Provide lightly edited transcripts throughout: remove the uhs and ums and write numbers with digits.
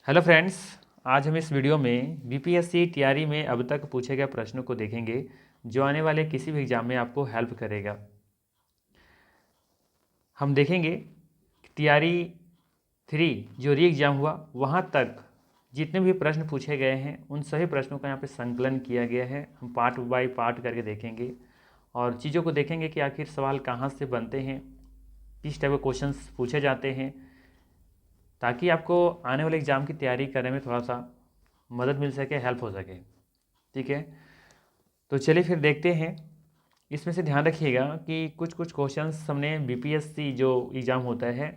Hello friends, आज हम इस वीडियो में बीपीएससी टीआरई में अब तक पूछे गए प्रश्नों को देखेंगे जो आने वाले किसी भी एग्ज़ाम में आपको हेल्प करेगा। हम देखेंगे टीआरई 3 जो री एग्ज़ाम हुआ वहाँ तक जितने भी प्रश्न पूछे गए हैं उन सभी प्रश्नों का यहाँ पे संकलन किया गया है। हम पार्ट बाय पार्ट करके देखेंगे और चीज़ों को देखेंगे कि आखिर सवाल कहाँ से बनते हैं, किस टाइप के क्वेश्चंस पूछे जाते हैं, ताकि आपको आने वाले एग्ज़ाम की तैयारी करने में थोड़ा सा मदद मिल सके, हेल्प हो सके। ठीक है, तो चलिए फिर देखते हैं। इसमें से ध्यान रखिएगा कि कुछ कुछ क्वेश्चंस हमने बीपीएससी जो एग्ज़ाम होता है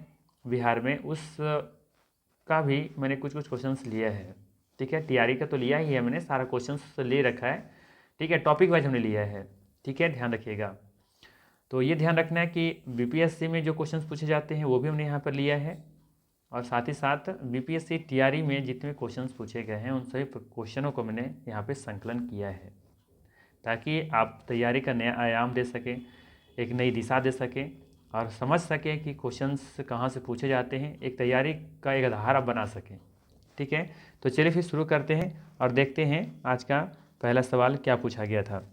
बिहार में उस का भी मैंने कुछ कुछ क्वेश्चंस लिया है। ठीक है, टीआरई का तो लिया ही है, मैंने सारा क्वेश्चंस ले रखा है। ठीक है, टॉपिक वाइज हमने लिया है। ठीक है, ध्यान रखिएगा। तो ये ध्यान रखना है कि बीपीएससी में जो क्वेश्चंस पूछे जाते हैं वो भी हमने यहाँ पर लिया है और साथ ही साथ बीपीएससी टीआरई में जितने क्वेश्चंस पूछे गए हैं उन सभी क्वेश्चनों को मैंने यहाँ पे संकलन किया है, ताकि आप तैयारी का नया आयाम दे सकें, एक नई दिशा दे सकें और समझ सकें कि क्वेश्चंस कहाँ से पूछे जाते हैं, एक तैयारी का एक आधार आप बना सकें। ठीक है, तो चलिए फिर शुरू करते हैं और देखते हैं आज का पहला सवाल क्या पूछा गया था।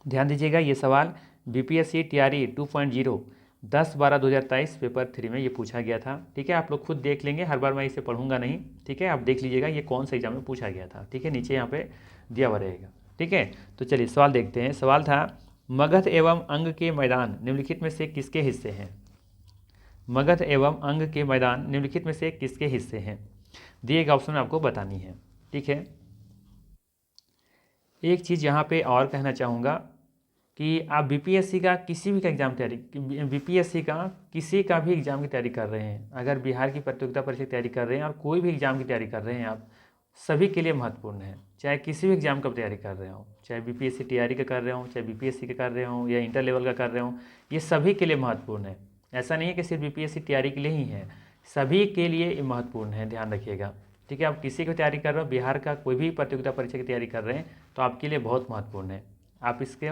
ध्यान दीजिएगा, ये सवाल बीपीएससी टीआरई 2.0 10/12/2023 पेपर 3 में ये पूछा गया था। ठीक है, आप लोग खुद देख लेंगे, हर बार मैं इसे पढ़ूंगा नहीं। ठीक है, आप देख लीजिएगा ये कौन सा एग्जाम में पूछा गया था। ठीक है, नीचे यहाँ पे दिया हुआ रहेगा। ठीक है, तो चलिए सवाल देखते हैं। सवाल था मगध एवं अंग के मैदान निम्नलिखित में से किसके हिस्से हैं। मगध एवं अंग के मैदान निम्नलिखित में से किसके हिस्से हैं, दिए गए ऑप्शन में आपको बतानी है। ठीक है, एक चीज़ यहाँ पे और कहना चाहूँगा कि आप बीपीएससी का किसी भी का एग्ज़ाम तैयारी बीपीएससी का किसी का भी एग्ज़ाम की तैयारी कर रहे हैं, अगर बिहार की प्रतियोगिता परीक्षा की तैयारी कर रहे हैं और कोई भी एग्ज़ाम की तैयारी कर रहे हैं, आप सभी के लिए महत्वपूर्ण है। चाहे किसी भी एग्ज़ाम का तैयारी कर रहे हो, चाहे बीपीएससी टीआरई का कर रहे हो, चाहे बीपीएससी का कर रहे हो या इंटर लेवल का कर रहे हो, ये सभी के लिए महत्वपूर्ण है। ऐसा नहीं है कि सिर्फ बीपीएससी टीआरई के लिए ही है, सभी के लिए ये महत्वपूर्ण है, ध्यान रखिएगा। ठीक है, आप किसी की तैयारी कर रहे हो, बिहार का कोई भी प्रतियोगिता परीक्षा की तैयारी कर रहे हैं तो आपके लिए बहुत महत्वपूर्ण है। आप इसके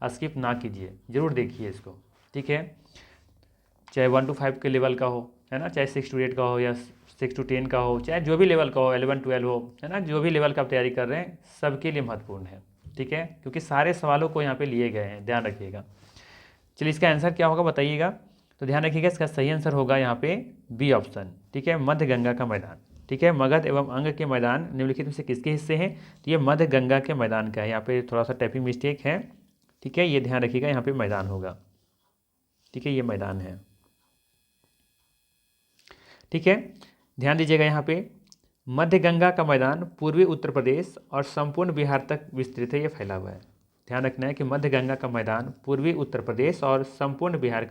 स्किप ना कीजिए, जरूर देखिए इसको। ठीक है, चाहे 1 to 5 के लेवल का हो, है ना, चाहे 6 to 8 का हो या 6 to 10 का हो, चाहे जो भी लेवल का हो, 11 12 हो, है ना, जो भी लेवल का आप तैयारी कर रहे हैं सबके लिए महत्वपूर्ण है। ठीक है, क्योंकि सारे सवालों को यहाँ पे लिए गए हैं, ध्यान रखिएगा। चलिए इसका आंसर क्या होगा बताइएगा। तो ध्यान रखिएगा, इसका सही आंसर होगा यहाँ पे बी ऑप्शन। ठीक है, मध्य गंगा का मैदान। ठीक है, मगध एवं अंग के मैदान निम्नलिखित में से किसके हिस्से हैं, तो ये मध्य गंगा के मैदान का है। यहाँ पे थोड़ा सा टाइपिंग मिस्टेक है। ठीक है, ये ध्यान रखिएगा, यहाँ पे मैदान होगा। ठीक है, ये मैदान है। ठीक है, ध्यान दीजिएगा, यहाँ पे मध्य गंगा का मैदान पूर्वी उत्तर प्रदेश और संपूर्ण बिहार तक विस्तृत है, ये फैला हुआ है। ध्यान रखना है कि मध्य गंगा का मैदान पूर्वी उत्तर प्रदेश और संपूर्ण बिहार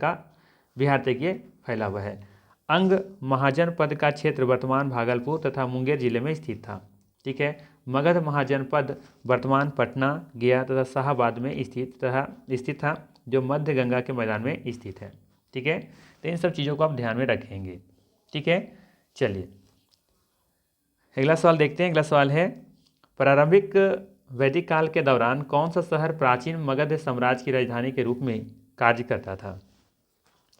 तक ये फैला हुआ है। अंग महाजनपद का क्षेत्र वर्तमान भागलपुर तथा मुंगेर जिले में स्थित था। ठीक है, मगध महाजनपद वर्तमान पटना, गया तथा शाहाबाद में स्थित था, जो मध्य गंगा के मैदान में स्थित है। ठीक है, तो इन सब चीज़ों को आप ध्यान में रखेंगे। ठीक है, चलिए अगला सवाल देखते हैं। अगला सवाल है प्रारंभिक वैदिक काल के दौरान कौन सा शहर प्राचीन मगध साम्राज्य की राजधानी के रूप में कार्य करता था।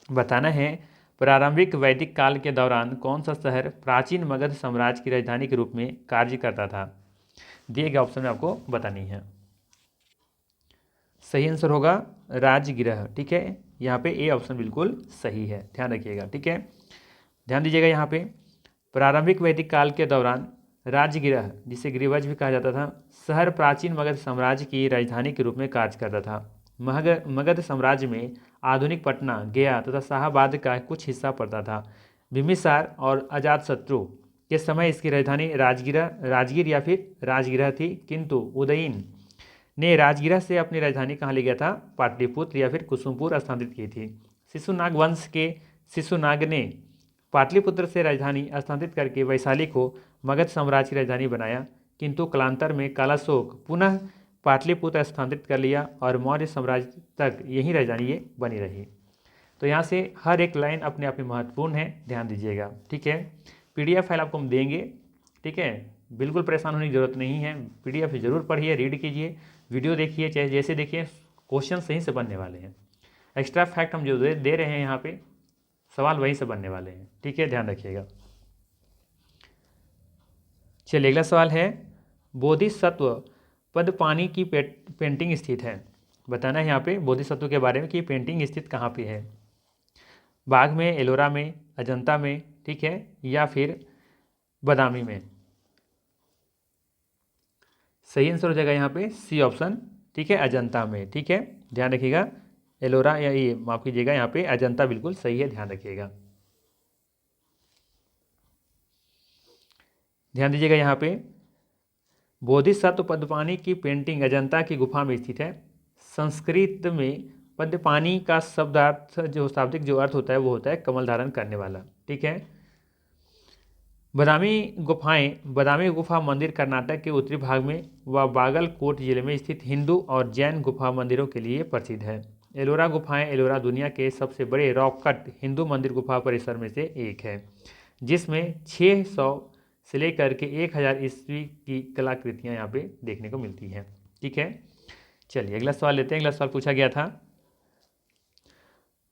बताना है प्रारंभिक वैदिक काल के दौरान कौन सा शहर प्राचीन मगध साम्राज्य की राजधानी के रूप में कार्य करता था, दिए गए ऑप्शन में आपको बतानी है। सही आंसर होगा राजगृह। ठीक है, यहाँ पे ए ऑप्शन बिल्कुल सही है, ध्यान रखिएगा। ठीक है, ध्यान दीजिएगा, यहाँ पे प्रारंभिक वैदिक काल के दौरान राजगृह, जिसे गृहज भी कहा जाता था, शहर प्राचीन मगध साम्राज्य की राजधानी के रूप में कार्य करता था। मगध साम्राज्य में आधुनिक पटना, गया तथा शाहाबाद का कुछ हिस्सा पड़ता था। बिम्बिसार और अजातशत्रु के समय इसकी राजधानी राजगीर या फिर राजगृह थी, किंतु उदयन ने राजगृह से अपनी राजधानी कहाँ ले गया था, पाटलिपुत्र या फिर कुसुमपुर स्थानांतरित की थी। शिशुनाग वंश के शिशुनाग ने पाटलिपुत्र से राजधानी स्थानांतरित करके वैशाली को मगध साम्राज्य की राजधानी बनाया, किंतु कालांतर में कालाशोक पुनः पाटलिपुत्र स्थानांतरित कर लिया और मौर्य साम्राज्य तक यही राजधानी ये बनी रही। तो यहाँ से हर एक लाइन अपने आप में महत्वपूर्ण है, ध्यान दीजिएगा। ठीक है, पीडीएफ फाइल आपको हम देंगे। ठीक है, बिल्कुल परेशान होने की जरूरत नहीं है, पीडीएफ जरूर पढ़िए, रीड कीजिए, वीडियो देखिए, चाहे जैसे देखिए, क्वेश्चन सही से बनने वाले हैं। एक्स्ट्रा फैक्ट हम जो दे रहे हैं यहाँ पे, सवाल वहीं से बनने वाले हैं। ठीक है, ध्यान रखिएगा। चलिए अगला सवाल है, बोधिसत्व पद पानी की पेंटिंग स्थित है। बताना है यहाँ पे बोधिसत्व के बारे में कि पेंटिंग स्थित कहाँ पे है। बाग में, एलोरा में, अजंता में, ठीक है, या फिर बदामी में। सही आंसर हो जाएगा यहाँ पे सी ऑप्शन, ठीक है, अजंता में। ठीक है, ध्यान रखिएगा, एलोरा या ये माफ कीजिएगा, यहाँ पे अजंता बिल्कुल सही है, ध्यान रखिएगा। ध्यान दीजिएगा यहाँ पे, बोधिसत्व पद्मपाणि की पेंटिंग अजंता की गुफा में स्थित है। संस्कृत में पद्मपाणि का शब्दार्थ जो शाब्दिक जो अर्थ होता है वो होता है कमल धारण करने वाला। ठीक है, बदामी गुफा मंदिर कर्नाटक के उत्तरी भाग में व बागलकोट जिले में स्थित हिंदू और जैन गुफा मंदिरों के लिए प्रसिद्ध है। एलोरा गुफाएं, एलोरा दुनिया के सबसे बड़े रॉक कट हिंदू मंदिर गुफा परिसर में से एक है, जिसमें 600 से लेकर के 1000 ईस्वी की कलाकृतियाँ यहाँ पे देखने को मिलती हैं। ठीक है, चलिए अगला सवाल लेते हैं। अगला सवाल पूछा गया था,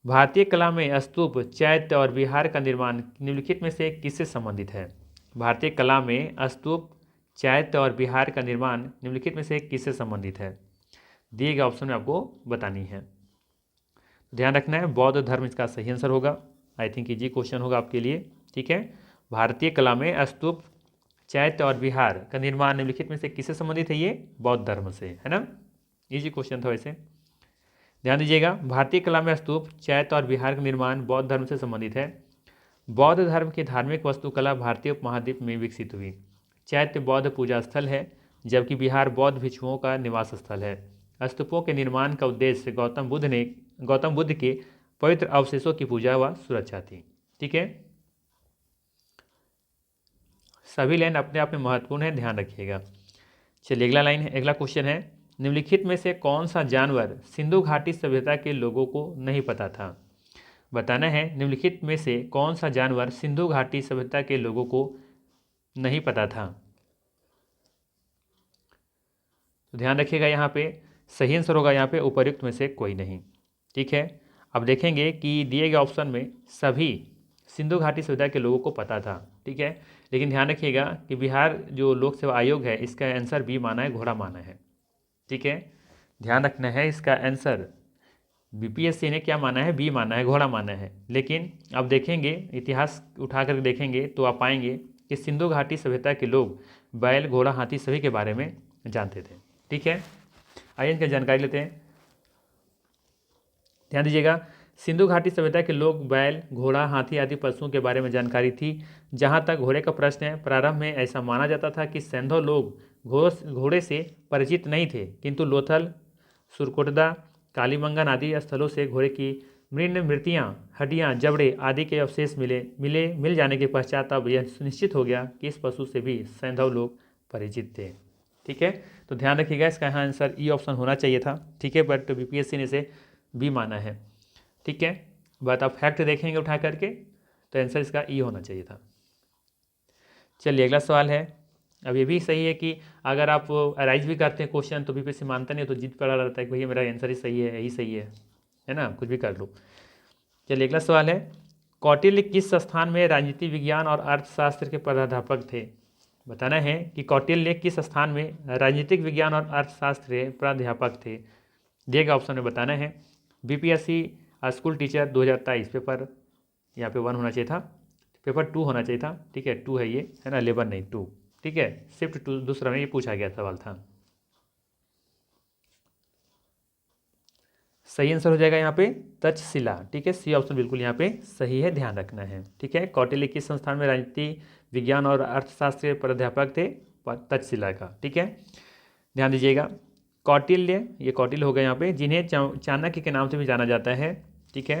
भारतीय कला में स्तूप, चैत्य और विहार का निर्माण निम्नलिखित में से किससे संबंधित है। भारतीय कला में स्तूप, चैत्य और विहार का निर्माण निम्नलिखित में से किससे संबंधित है। दिए गए ऑप्शन में आपको बतानी है, ध्यान रखना है। बौद्ध धर्म इसका सही आंसर होगा। आई थिंक इजी क्वेश्चन होगा आपके लिए। ठीक है, भारतीय कला में स्तूप, चैत्य और विहार का निर्माण निम्नलिखित में से किससे संबंधित है, ये बौद्ध धर्म से, है ना। इजी क्वेश्चन था वैसे। ध्यान दीजिएगा, भारतीय कला में स्तूप, चैत्य और विहार का निर्माण बौद्ध धर्म से संबंधित है। बौद्ध धर्म की धार्मिक वास्तुकला भारतीय उपमहाद्वीप में विकसित हुई। चैत्य बौद्ध पूजा स्थल है, जबकि विहार बौद्ध भिक्षुओं का निवास स्थल है। स्तूपों के निर्माण का उद्देश्य गौतम बुद्ध के पवित्र अवशेषों की पूजा व सुरक्षा थी। ठीक है, सभी लाइन अपने आप में महत्वपूर्ण है, ध्यान रखिएगा। चलिए अगला क्वेश्चन है, निम्नलिखित में से कौन सा जानवर सिंधु घाटी सभ्यता के लोगों को नहीं पता था। बताना है, निम्नलिखित में से कौन सा जानवर सिंधु घाटी सभ्यता के लोगों को नहीं पता था। तो ध्यान रखिएगा, यहाँ पे सही आंसर होगा यहाँ पे उपर्युक्त में से कोई नहीं। ठीक है, अब देखेंगे कि दिए गए ऑप्शन में सभी सिंधु घाटी सभ्यता के लोगों को पता था। ठीक है, लेकिन ध्यान रखिएगा कि बिहार जो लोक सेवा आयोग है इसका आंसर बी माना है, घोड़ा माना है। ठीक है, ध्यान रखना है, इसका आंसर बीपीएससी ने क्या माना है, बी माना है, घोड़ा माना है। लेकिन अब देखेंगे, इतिहास उठा कर देखेंगे तो आप पाएंगे कि सिंधु घाटी सभ्यता के लोग बैल, घोड़ा, हाथी सभी के बारे में जानते थे। ठीक है, आइए इनकी जानकारी लेते हैं। ध्यान दीजिएगा, सिंधु घाटी सभ्यता के लोग बैल, घोड़ा, हाथी आदि पशुओं के बारे में जानकारी थी। जहाँ तक घोड़े का प्रश्न है, प्रारंभ में ऐसा माना जाता था कि सैंधव लोग घोड़े से परिचित नहीं थे, किंतु लोथल, सुरकोटदा, कालीबंगन आदि स्थलों से घोड़े की मृतियाँ, हड्डियाँ, जबड़े आदि के अवशेष मिल जाने के पश्चात अब यह सुनिश्चित हो गया कि इस पशु से भी सैंधव लोग परिचित थे। ठीक है, तो ध्यान रखिएगा, इसका यहाँ आंसर ई ऑप्शन होना चाहिए था। ठीक है, बट बीपीएससी ने इसे बी माना है। ठीक है, बात आप फैक्ट देखेंगे उठा करके तो आंसर इसका ई होना चाहिए था। चलिए अगला सवाल है, अब ये भी सही है कि अगर आप अराइज भी करते हैं क्वेश्चन तो बीपीएससी मानता नहीं, तो जिद पड़ा रहता है कि भैया मेरा आंसर ही सही है, यही सही है ना, कुछ भी कर लो। चलिए अगला सवाल है, कौटिल्य किस संस्थान में राजनीति विज्ञान और अर्थशास्त्र के प्राध्यापक थे। बताना है कि कौटिल्य किस स्थान में राजनीतिक विज्ञान और अर्थशास्त्र के प्राध्यापक थे। दिए गए ऑप्शन में बताना है, बीपीएससी स्कूल टीचर 2023 पेपर यहाँ पे 1 होना चाहिए था, पेपर 2 होना चाहिए था। ठीक है, 2 है ये, है ना, 11 नहीं 2। ठीक है, शिफ्ट 2 दूसरा में ये पूछा गया सवाल था। सही आंसर हो जाएगा यहाँ पे तक्षशिला। ठीक है, सी ऑप्शन बिल्कुल यहाँ पे सही है, ध्यान रखना है। ठीक है, कौटिल्य किस संस्थान में राजनीति विज्ञान और अर्थशास्त्र के प्राध्यापक थे, तक्षशिला का। ठीक है, ध्यान दीजिएगा, कौटिल्य, ये कौटिल्य हो गया यहाँ पे, जिन्हें चाणक्य के नाम से भी जाना जाता है। ठीक है,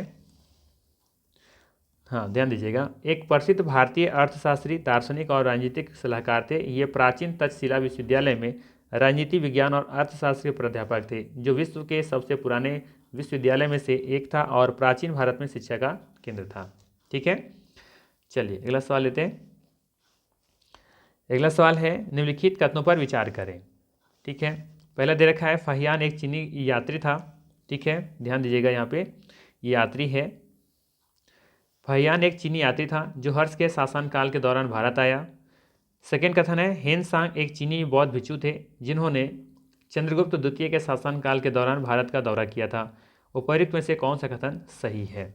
हाँ ध्यान दीजिएगा, एक प्रसिद्ध भारतीय अर्थशास्त्री, दार्शनिक और राजनीतिक सलाहकार थे। ये प्राचीन तक्षशिला विश्वविद्यालय में राजनीति विज्ञान और अर्थशास्त्र के प्राध्यापक थे, जो विश्व के सबसे पुराने विश्वविद्यालय में से एक था और प्राचीन भारत में शिक्षा का केंद्र था। ठीक है, चलिए अगला सवाल लेते हैं। अगला सवाल है, निम्नलिखित कथनों पर विचार करें। ठीक है, पहला दे रखा है, फहियान एक चीनी यात्री था। ठीक है, ध्यान दीजिएगा, यहाँ पे ये यात्री है। फहियान एक चीनी यात्री था जो हर्ष के शासनकाल के दौरान भारत आया। सेकेंड कथन है, हेनसांग एक चीनी बौद्ध भिक्षु थे जिन्होंने चंद्रगुप्त द्वितीय के शासनकाल के दौरान भारत का दौरा किया था। उपर्युक्त में से कौन सा कथन सही है?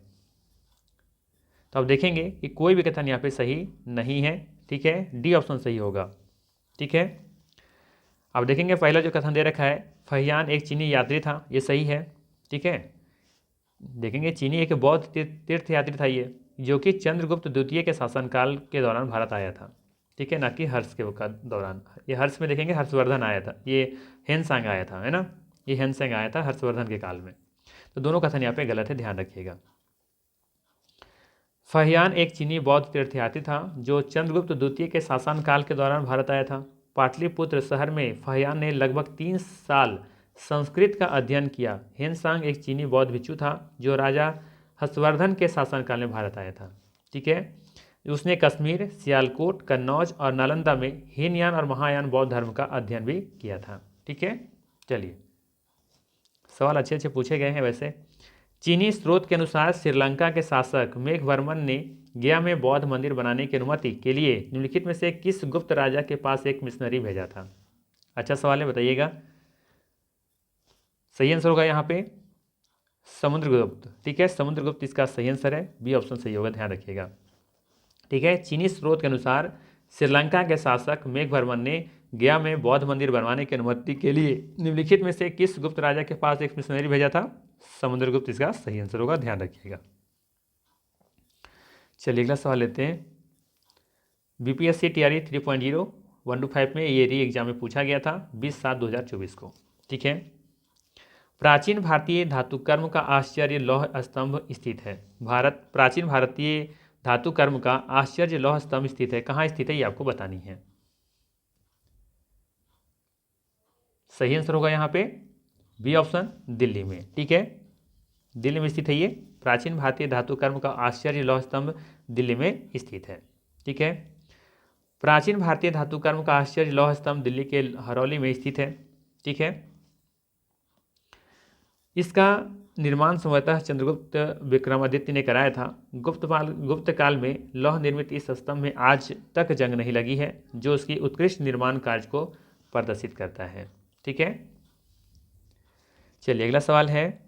तो अब देखेंगे कि कोई भी कथन यहाँ पे सही नहीं है। ठीक है, डी ऑप्शन सही होगा। ठीक है, अब देखेंगे पहला जो कथन दे रखा है, फहियान एक चीनी यात्री था, ये सही है। ठीक है, देखेंगे चीनी एक बौद्ध तीर्थ यात्री था ये, जो कि चंद्रगुप्त द्वितीय के शासनकाल के दौरान भारत आया था। ठीक है, ना कि हर्ष के दौरान। ये हर्ष में देखेंगे हर्षवर्धन आया था, ये हेनसांग आया था, है ना, ये हेनसांग आया था हर्षवर्धन के काल में। तो दोनों कथन यहाँ पे गलत है, ध्यान रखिएगा। फहियान एक चीनी बौद्ध तीर्थयात्री था जो चंद्रगुप्त द्वितीय के शासनकाल के दौरान भारत आया था। पाटलिपुत्र शहर में फहियान ने लगभग 3 साल संस्कृत का अध्ययन किया। हेनसांग एक चीनी बौद्ध भिक्षु था जो राजा हर्षवर्धन के शासनकाल में भारत आया था। ठीक है, उसने कश्मीर, सियालकोट, कन्नौज और नालंदा में हीनयान और महायान बौद्ध धर्म का अध्ययन भी किया था। ठीक है, चलिए सवाल अच्छे अच्छे पूछे गए हैं। वैसे चीनी स्रोत के अनुसार श्रीलंका के शासक मेघवर्मन ने गया में बौद्ध मंदिर बनाने की अनुमति के लिए निम्नलिखित में से किस गुप्त राजा के पास एक मिशनरी भेजा था? अच्छा सवाल है, बताइएगा। सही आंसर होगा यहाँ पे समुद्रगुप्त। ठीक है, समुद्रगुप्त इसका सही आंसर है, बी ऑप्शन सही होगा, ध्यान रखिएगा। ठीक है, चीनी स्रोत के अनुसार श्रीलंका के शासक मेघवर्मन ने गया में बौद्ध मंदिर बनवाने की अनुमति के लिए निम्नलिखित में से किस गुप्त राजा के पास एक मिशनरी भेजा था? समुद्रगुप्त इसका सही आंसर होगा, ध्यान रखिएगा। चलिए अगला सवाल लेते हैं। बीपीएससी टीआरई 3.0 125 में ये री एग्जाम में पूछा गया था 20/7/2024 को। ठीक है, प्राचीन भारतीय धातुकर्म का आश्चर्य लौह स्तंभ स्थित है। प्राचीन भारतीय धातुकर्म का आश्चर्य लौह स्तंभ स्थित है, कहाँ स्थित है ये आपको बतानी है। सही आंसर होगा यहाँ पे बी ऑप्शन, दिल्ली में। ठीक है, दिल्ली में स्थित है ये प्राचीन भारतीय धातुकर्म का आश्चर्य लौह स्तंभ, दिल्ली में स्थित है। ठीक है, प्राचीन भारतीय धातुकर्म का आश्चर्य लौह स्तंभ दिल्ली के हरौली में स्थित है। ठीक है, इसका निर्माण संभवतः चंद्रगुप्त विक्रमादित्य ने कराया था। गुप्त काल में लौह निर्मित इस स्तंभ में आज तक जंग नहीं लगी है, जो उसकी उत्कृष्ट निर्माण कार्य को प्रदर्शित करता है। ठीक है, चलिए अगला सवाल है,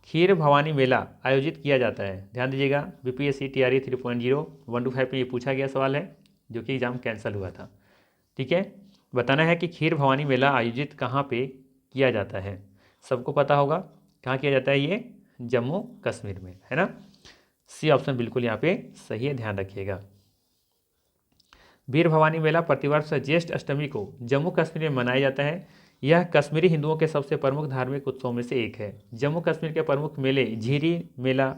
खीर भवानी मेला आयोजित किया जाता है। ध्यान दीजिएगा, बीपीएससी टीआरई 3.0 125 में ये पूछा गया सवाल है, जो कि एग्जाम कैंसिल हुआ था। ठीक है, बताना है कि खीर भवानी मेला आयोजित कहाँ पे किया जाता है। सबको पता होगा कहाँ किया जाता है, ये जम्मू कश्मीर में, है ना। सी ऑप्शन बिल्कुल यहाँ पे सही है, ध्यान रखिएगा। वीर भवानी मेला प्रतिवर्ष ज्येष्ठ अष्टमी को जम्मू कश्मीर में मनाया जाता है। यह कश्मीरी हिंदुओं के सबसे प्रमुख धार्मिक उत्सवों में से एक है। जम्मू कश्मीर के प्रमुख मेले झीरी मेला,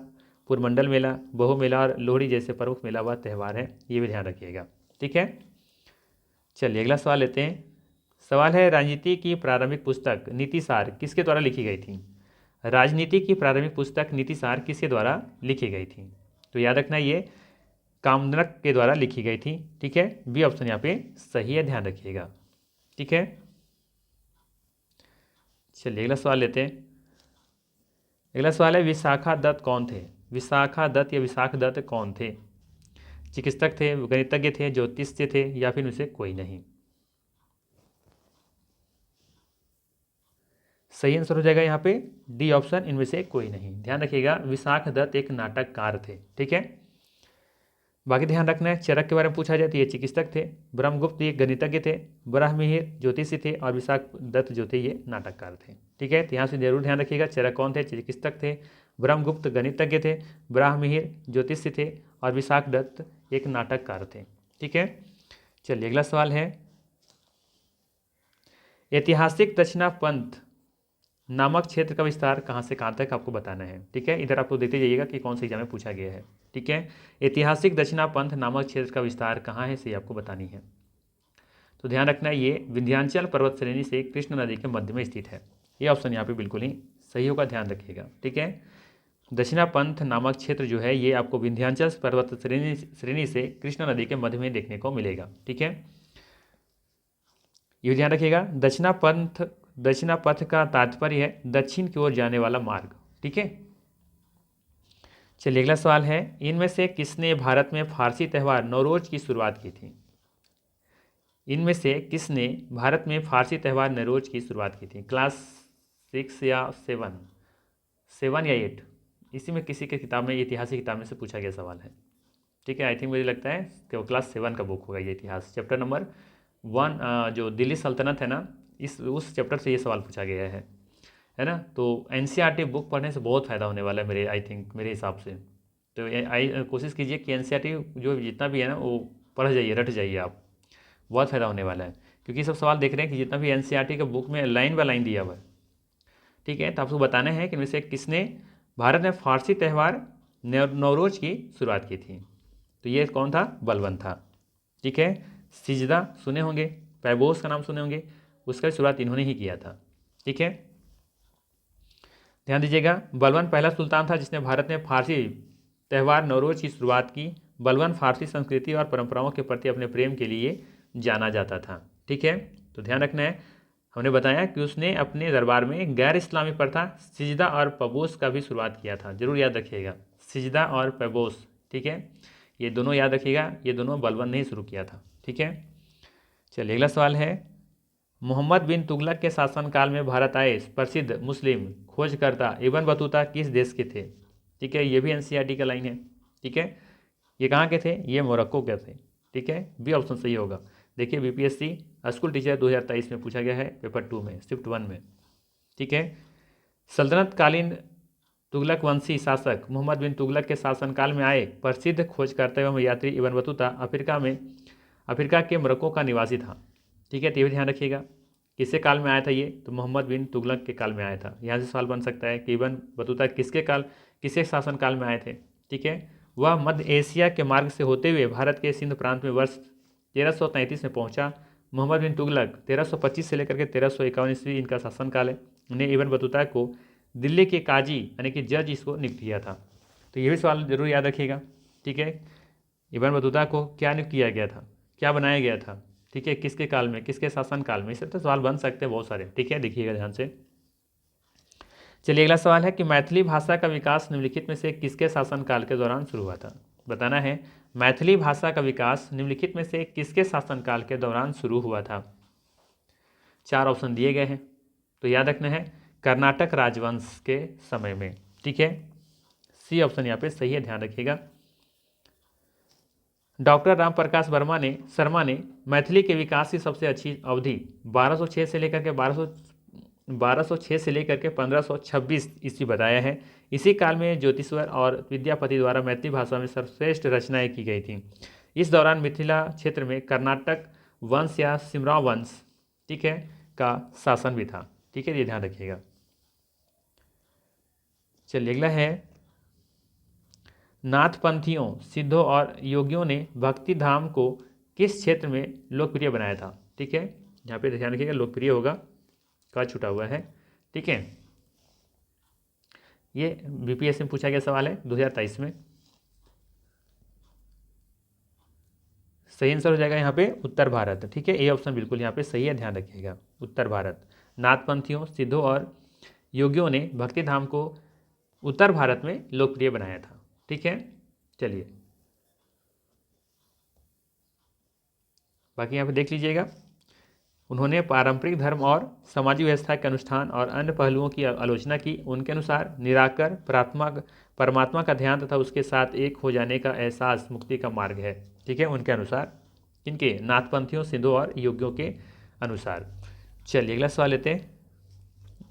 पुरमंडल मेला, बहू मेला और लोहड़ी जैसे प्रमुख मेला व त्यौहार हैं, ये भी ध्यान रखिएगा। ठीक है, चलिए अगला सवाल लेते हैं। सवाल है, राजनीति की प्रारंभिक पुस्तक नीतिसार किसके द्वारा लिखी गई थी? राजनीति की प्रारंभिक पुस्तक नीतिसार किसके द्वारा लिखी गई थी? तो याद रखना ये कामनक के द्वारा लिखी गई थी। ठीक है, बी ऑप्शन यहाँ पे सही है, ध्यान रखिएगा। ठीक है, चलिए अगला सवाल लेते हैं। अगला सवाल है, विशाखा दत्त कौन थे? विशाखा दत्त या विशाख दत्त कौन थे? चिकित्सक थे, गणितज्ञ थे, ज्योतिष्य थे, या फिर उनसे कोई नहीं? सही आंसर हो जाएगा यहाँ पे डी ऑप्शन, इनमें से कोई नहीं। ध्यान रखिएगा, विशाख दत्त एक नाटककार थे। ठीक है, बाकी ध्यान रखना है, चरक के बारे में पूछा जाए तो ये चिकित्सक थे, ब्रह्मगुप्त ये गणितज्ञ थे, बराहमिहिर ज्योतिषी थे, और विशाख दत्त जो थे ये नाटककार थे। ठीक है, तो यहाँ से जरूर ध्यान रखिएगा, चरक कौन थे? चिकित्सक थे, ब्रह्मगुप्त गणितज्ञ थे, बराहमिहिर ज्योतिषी थे, और विशाख दत्त एक नाटककार थे। ठीक है, चलिए अगला सवाल है, ऐतिहासिक दक्षिणापंथ नामक क्षेत्र का विस्तार कहाँ से कहाँ तक आपको बताना है। ठीक है, इधर आपको देखते जाइएगा कि कौन से एग्जाम में पूछा गया है। ठीक है, ऐतिहासिक दक्षिणापंथ नामक क्षेत्र का विस्तार कहाँ है, इसे आपको बतानी है। तो ध्यान रखना, ये विंध्याचल पर्वत श्रेणी से कृष्ण नदी के मध्य में स्थित है। ये ऑप्शन यहाँ पे बिल्कुल ही सही होगा, ध्यान रखिएगा। ठीक है, दक्षिणापंथ नामक क्षेत्र जो है ये आपको विंध्याचल पर्वत श्रेणी से कृष्ण नदी के मध्य में देखने को मिलेगा। ठीक है, ये ध्यान रखिएगा, दक्षिणापथ का तात्पर्य है दक्षिण की ओर जाने वाला मार्ग। ठीक है, चलिए अगला सवाल है, इनमें से किसने भारत में फारसी त्यौहार नौरोज की शुरुआत की थी? इनमें से किसने भारत में फारसी त्यौहार नवरोज की शुरुआत की थी? क्लास 6 या 7 या 8, इसी में किसी के किताब में, ऐतिहासिक किताब में से पूछा गया सवाल है। ठीक है, आई थिंक मुझे लगता है कि वो क्लास 7 का बुक होगा ये इतिहास, चैप्टर नंबर 1, जो दिल्ली सल्तनत है ना, उस चैप्टर से ये सवाल पूछा गया है ना। तो एनसीईआरटी बुक पढ़ने से बहुत फ़ायदा होने वाला है मेरे हिसाब से। तो कोशिश कीजिए कि एनसीईआरटी जो जितना भी है ना वो पढ़ जाइए, रट जाइए आप, बहुत फ़ायदा होने वाला है। क्योंकि सब सवाल देख रहे हैं कि जितना भी एनसीईआरटी का बुक में लाइन बाय लाइन दिया हुआ है। ठीक है, तो आपको बताना है कि इनमें से किसने भारत में फारसी त्यौहार नवरोज की शुरुआत की थी। तो ये कौन था? बलबन था। ठीक है, सिजदा सुने होंगे, पैबोस का नाम सुने होंगे, उसका शुरुआत इन्होंने ही किया था। ठीक है, ध्यान दीजिएगा, बलबन पहला सुल्तान था जिसने भारत में फारसी त्यौहार नवरोज की शुरुआत की। बलबन फारसी संस्कृति और परंपराओं के प्रति अपने प्रेम के लिए जाना जाता था। ठीक है, तो ध्यान रखना है, हमने बताया कि उसने अपने दरबार में गैर इस्लामी प्रथा सिजदा और पबोस का भी शुरुआत किया था। जरूर याद रखिएगा, सिजदा और पबोस। ठीक है, ये दोनों याद रखिएगा, ये दोनों बलबन ने ही शुरू किया था। ठीक है, चलिए अगला सवाल है, मोहम्मद बिन तुगलक के शासनकाल में भारत आए प्रसिद्ध मुस्लिम खोजकर्ता इब्न बतूता किस देश के थे? ठीक है, ये भी एनसीईआरटी का लाइन है। ठीक है, ये कहाँ के थे? ये मोरक्को के थे। ठीक है, बी ऑप्शन सही होगा। देखिए, बीपीएससी स्कूल टीचर 2023 में पूछा गया है, पेपर 2 में, शिफ्ट 1 में। ठीक है, सल्तनतकालीन तुगलक वंशी शासक मोहम्मद बिन तुगलक के शासनकाल में आए प्रसिद्ध खोजकर्ता एवं यात्री इब्न बतूता अफ्रीका के मोरक्को का निवासी था। ठीक है, तो ये भी ध्यान रखिएगा, किसके काल में आया था ये? तो मोहम्मद बिन तुगलक के काल में आया था। यहाँ से सवाल बन सकता है कि इब्न बतूता किसके शासनकाल में आए थे? ठीक है, वह मध्य एशिया के मार्ग से होते हुए भारत के सिंध प्रांत में वर्ष 1333 में पहुंचा। मोहम्मद बिन तुगलक 1325 से लेकर के 1351 ईस्वी इनका शासनकाल है। उन्हें इब्न बतूता को दिल्ली के काजी यानी कि जज इसको नियुक्त किया था। तो ये भी सवाल जरूर याद रखिएगा। ठीक है, इब्न बतूता को क्या नियुक्त किया गया था, क्या बनाया गया था? ठीक है, किसके काल में, किसके शासनकाल में? इससे तो सवाल बन सकते हैं बहुत सारे। ठीक है, देखिएगा ध्यान से। चलिए अगला सवाल है कि मैथिली भाषा का विकास निम्नलिखित में से किसके शासनकाल के दौरान शुरू हुआ था? बताना है, मैथिली भाषा का विकास निम्नलिखित में से किसके शासनकाल के दौरान शुरू हुआ था? 4 ऑप्शन दिए गए हैं, तो याद रखना है, कर्नाटक राजवंश के समय में। ठीक है, सी ऑप्शन यहाँ पे सही है, ध्यान रखिएगा। डॉक्टर राम प्रकाश शर्मा ने मैथिली के विकास की सबसे अच्छी अवधि 1206 से लेकर के 1526 ईस्वी बताया है। इसी काल में ज्योतिश्वर और विद्यापति द्वारा मैथिली भाषा में सर्वश्रेष्ठ रचनाएं की गई थी। इस दौरान मिथिला क्षेत्र में कर्नाटक वंश या सिमराव वंश, ठीक है, का शासन भी था। ठीक है, ये ध्यान रखिएगा। चलिए अगला है, नाथपंथियों, सिद्धों और योगियों ने भक्ति धाम को किस क्षेत्र में लोकप्रिय बनाया था? ठीक है, यहाँ पे ध्यान रखिएगा, लोकप्रिय होगा, का छूटा हुआ है। ठीक है, ये बीपीएससी में पूछा गया सवाल है 2023 में। सही आंसर हो जाएगा यहाँ पे उत्तर भारत। ठीक है, ए ऑप्शन बिल्कुल यहाँ पे सही है, ध्यान रखिएगा, उत्तर भारत। नाथपंथियों, सिद्धों और योगियों ने भक्ति धाम को उत्तर भारत में लोकप्रिय बनाया था। ठीक है, चलिए बाकी यहाँ पे देख लीजिएगा, उन्होंने पारंपरिक धर्म और सामाजिक व्यवस्था के अनुष्ठान और अन्य पहलुओं की आलोचना की। उनके अनुसार निराकर परमात्मा का ध्यान तथा उसके साथ एक हो जाने का एहसास मुक्ति का मार्ग है। ठीक है, उनके अनुसार, किनके? नाथपंथियों, सिद्धों और योगियों के अनुसार। चलिए अगला सवाल लेते हैं।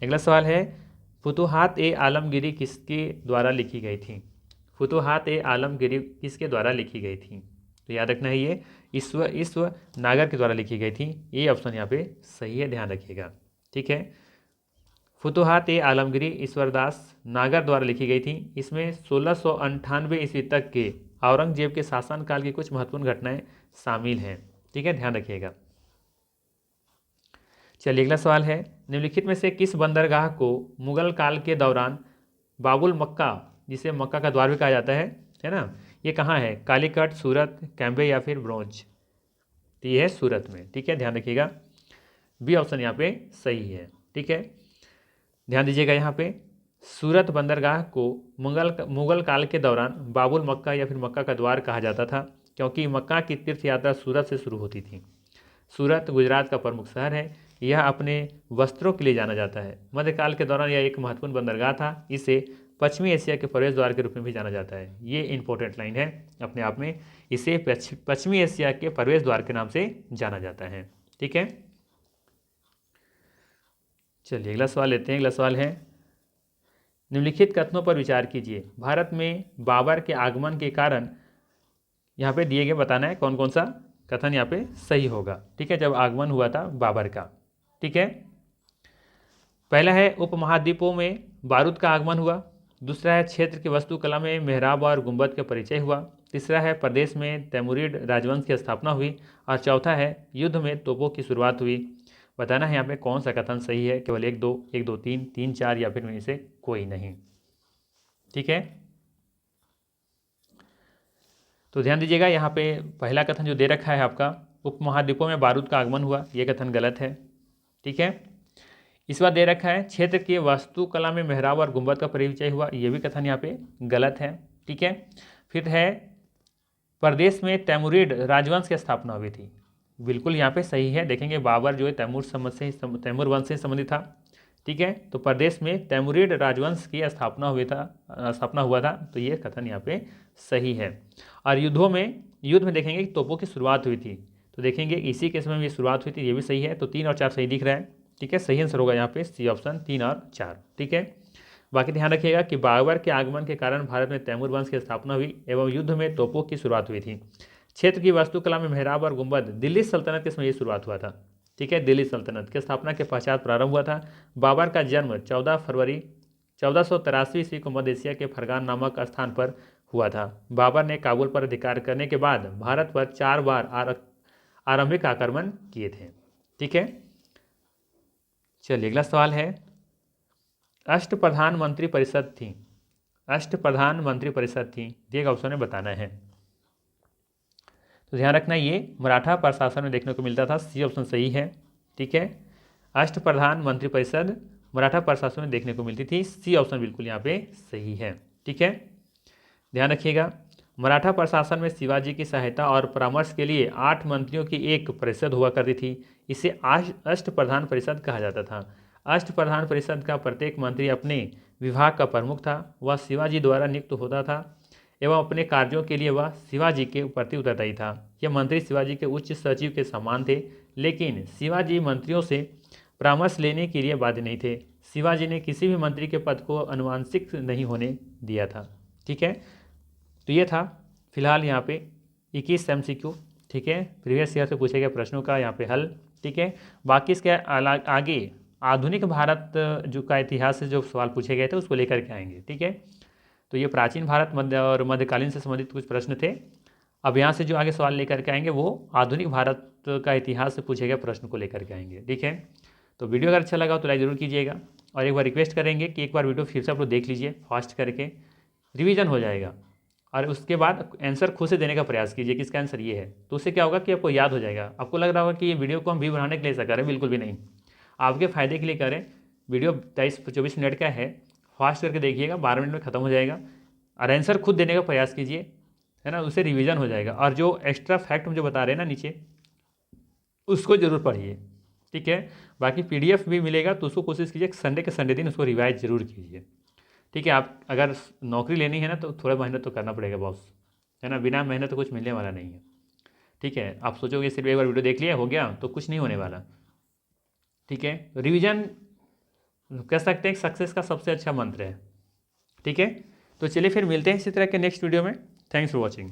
अगला सवाल है, फुतुहात ए आलमगिरी किसके द्वारा लिखी गई थी? फुतुहात ए आलमगिरी किसके द्वारा लिखी गई थी? तो याद रखना है, ये ईश्व नागर के द्वारा लिखी गई थी। ये ऑप्शन यहाँ पे सही है, ध्यान रखिएगा। ठीक है, फुतुहात ए आलमगिरी ईश्वरदास नागर द्वारा लिखी गई थी। इसमें 1698 ईस्वी तक के औरंगजेब के शासनकाल की कुछ महत्वपूर्ण घटनाएं शामिल हैं। ठीक है, ध्यान रखिएगा। चलिए अगला सवाल है, निम्नलिखित में से किस बंदरगाह को मुगल काल के दौरान बाबुल मक्का, जिसे मक्का का द्वार भी कहा जाता है ना, ये कहाँ है? कालीकट, सूरत, कैम्बे या फिर ब्रोंज? तो ये है सूरत में। ठीक है, ध्यान रखिएगा, बी ऑप्शन यहाँ पे सही है। ठीक है, ध्यान दीजिएगा, यहाँ पे सूरत बंदरगाह को मुगल काल के दौरान बाबुल मक्का या फिर मक्का का द्वार कहा जाता था, क्योंकि मक्का की तीर्थ यात्रा सूरत से शुरू होती थी। सूरत गुजरात का प्रमुख शहर है। यह अपने वस्त्रों के लिए जाना जाता है। मध्यकाल के दौरान यह एक महत्वपूर्ण बंदरगाह था। इसे पश्चिमी एशिया के प्रवेश द्वार के रूप में भी जाना जाता है। ये इंपॉर्टेंट लाइन है अपने आप में। इसे पश्चिमी एशिया के प्रवेश द्वार के नाम से जाना जाता है। ठीक है, चलिए अगला सवाल लेते हैं। अगला सवाल है, निम्नलिखित कथनों पर विचार कीजिए। भारत में बाबर के आगमन के कारण, यहाँ पे दिए गए बताना है कौन कौन सा कथन यहाँ पे सही होगा। ठीक है, जब आगमन हुआ था बाबर का। ठीक है, पहला है उपमहाद्वीपों में बारूद का आगमन हुआ। दूसरा है क्षेत्र की वास्तुकला में मेहराब और गुंबद का परिचय हुआ। तीसरा है प्रदेश में तैमुरिड राजवंश की स्थापना हुई। और चौथा है युद्ध में तोपों की शुरुआत हुई। बताना है यहाँ पे कौन सा कथन सही है। केवल एक दो तीन, 3 4 या फिर इनमें से कोई नहीं। ठीक है, तो ध्यान दीजिएगा, यहाँ पे पहला कथन जो दे रखा है आपका, उपमहाद्वीपों में बारूद का आगमन हुआ, ये कथन गलत है। ठीक है, इस बार दे रखा है क्षेत्र की वास्तुकला में मेहराब और गुंबद का परिचय हुआ, ये भी कथन यहाँ पे गलत है। ठीक है, फिर है प्रदेश में तैमुरिड राजवंश की स्थापना हुई थी, बिल्कुल यहाँ पे सही है। देखेंगे बाबर जो है तैमूर वंश से संबंधित था। ठीक है, तो प्रदेश में तैमुरिड राजवंश की स्थापना हुआ था, तो ये कथन यहाँ पे सही है। और युद्ध में देखेंगे कि तोपों की शुरुआत हुई थी, तो देखेंगे इसी के समय में शुरुआत हुई थी, ये भी सही है। तो 3 और 4 सही दिख रहा है। ठीक है, सही आंसर होगा यहाँ पे सी ऑप्शन 3 और 4। ठीक है, बाकी ध्यान रखिएगा कि बाबर के आगमन के कारण भारत में तैमूर वंश की स्थापना हुई एवं युद्ध में तोपों की शुरुआत हुई थी। क्षेत्र की वास्तुकला में मेहराब और गुंबद दिल्ली सल्तनत के समय शुरुआत हुआ था। ठीक है, दिल्ली सल्तनत की स्थापना के पश्चात प्रारंभ हुआ था। बाबर का जन्म 14 फरवरी 1483 ईस्वी को मध्य एशिया के फरगान नामक स्थान पर हुआ था। बाबर ने काबुल पर अधिकार करने के बाद भारत पर 4 बार आरंभिक आक्रमण किए थे। ठीक है, चलिए अगला सवाल है, अष्टप्रधान मंत्री परिषद थी। अष्टप्रधान मंत्री परिषद थी, दिए गए ऑप्शन में बताना है। तो ध्यान रखना, ये मराठा प्रशासन में देखने को मिलता था, सी ऑप्शन सही है। ठीक है, अष्टप्रधान मंत्री परिषद मराठा प्रशासन में देखने को मिलती थी, सी ऑप्शन बिल्कुल यहाँ पे सही है। ठीक है, ध्यान रखिएगा, मराठा प्रशासन में शिवाजी की सहायता और परामर्श के लिए 8 मंत्रियों की एक परिषद हुआ करती थी। इसे अष्टप्रधान परिषद कहा जाता था। अष्टप्रधान परिषद का प्रत्येक मंत्री अपने विभाग का प्रमुख था। वह शिवाजी द्वारा नियुक्त होता था एवं अपने कार्यों के लिए वह शिवाजी के प्रति उत्तरदायी था। यह मंत्री शिवाजी के उच्च सचिव के समान थे, लेकिन शिवाजी मंत्रियों से परामर्श लेने के लिए बाध्य नहीं थे। शिवाजी ने किसी भी मंत्री के पद को अनुवांशिक नहीं होने दिया था। ठीक है, तो ये था फिलहाल यहाँ पे 21 MCQ। ठीक है, प्रीवियस ईयर से पूछे गए प्रश्नों का यहाँ पे हल। ठीक है, बाकी इसके आगे आधुनिक भारत जो का इतिहास से जो सवाल पूछे गए थे उसको लेकर के आएंगे। ठीक है, तो ये प्राचीन भारत मध्यकालीन से संबंधित कुछ प्रश्न थे। अब यहाँ से जो आगे सवाल लेकर के आएंगे वो आधुनिक भारत का इतिहास से पूछे गए प्रश्न को लेकर के आएंगे। ठीक है, तो वीडियो अगर अच्छा लगा तो लाइक जरूर कीजिएगा, और एक बार रिक्वेस्ट करेंगे कि एक बार वीडियो फिर से आप लोग देख लीजिए, फास्ट करके रिवीजन हो जाएगा, और उसके बाद आंसर खुद से देने का प्रयास कीजिए कि इसका आंसर ये है। तो उससे क्या होगा कि आपको याद हो जाएगा। आपको लग रहा होगा कि ये वीडियो को हम भी बनाने के लिए ऐसा करें, बिल्कुल भी नहीं, आपके फ़ायदे के लिए करें। वीडियो 23-24 मिनट का है, फास्ट करके देखिएगा, 12 मिनट में ख़त्म हो जाएगा, और आंसर खुद देने का प्रयास कीजिए, है ना, उससे रिवीजन हो जाएगा। और जो एक्स्ट्रा फैक्ट हम जो बता रहे हैं ना नीचे, उसको ज़रूर पढ़िए। ठीक है, बाकी PDF भी मिलेगा, तो उसको कोशिश कीजिए संडे के संडे दिन उसको रिवाइज जरूर कीजिए। ठीक है, आप अगर नौकरी लेनी है ना तो थोड़ा मेहनत तो करना पड़ेगा बॉस, है ना, बिना मेहनत तो कुछ मिलने वाला नहीं है। ठीक है, आप सोचोगे सिर्फ एक बार वीडियो देख लिया हो गया, तो कुछ नहीं होने वाला। ठीक है, रिवीजन कह सकते हैं सक्सेस का सबसे अच्छा मंत्र है। ठीक है, तो चलिए फिर मिलते हैं इसी तरह के नेक्स्ट वीडियो में। Thanks for watching.